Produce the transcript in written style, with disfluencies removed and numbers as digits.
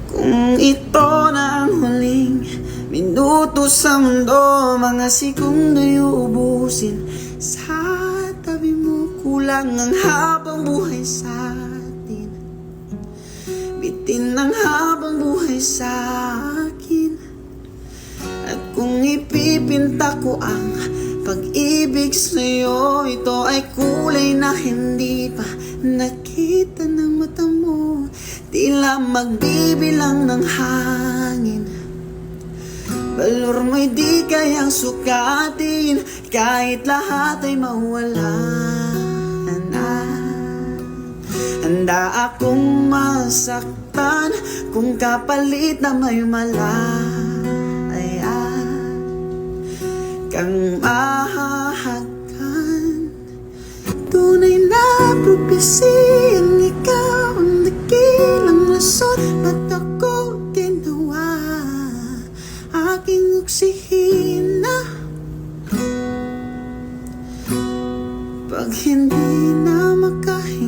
Kung ito na ang huling minuto sa mundo, mga sekundo'y uubusin sa tabi mo. Kulang ang habang buhay sa atin, bitin ang habang buhay sa akin. At kung ipipinta ko ang pag-ibig sa'yo, ito ay kulay na hindi pa nakita ng mata mo. Tila magbibilang ng hangin, balor mo'y di kayang sukatin, kahit lahat ay mawala na. Handa akong masaktan kung kapalit na may malaya kang mahahagkan. Tunay na propesiyang ikaw ang dakilang rason ba't ako ginawa aking oksihina. Pag hindi na makahinga,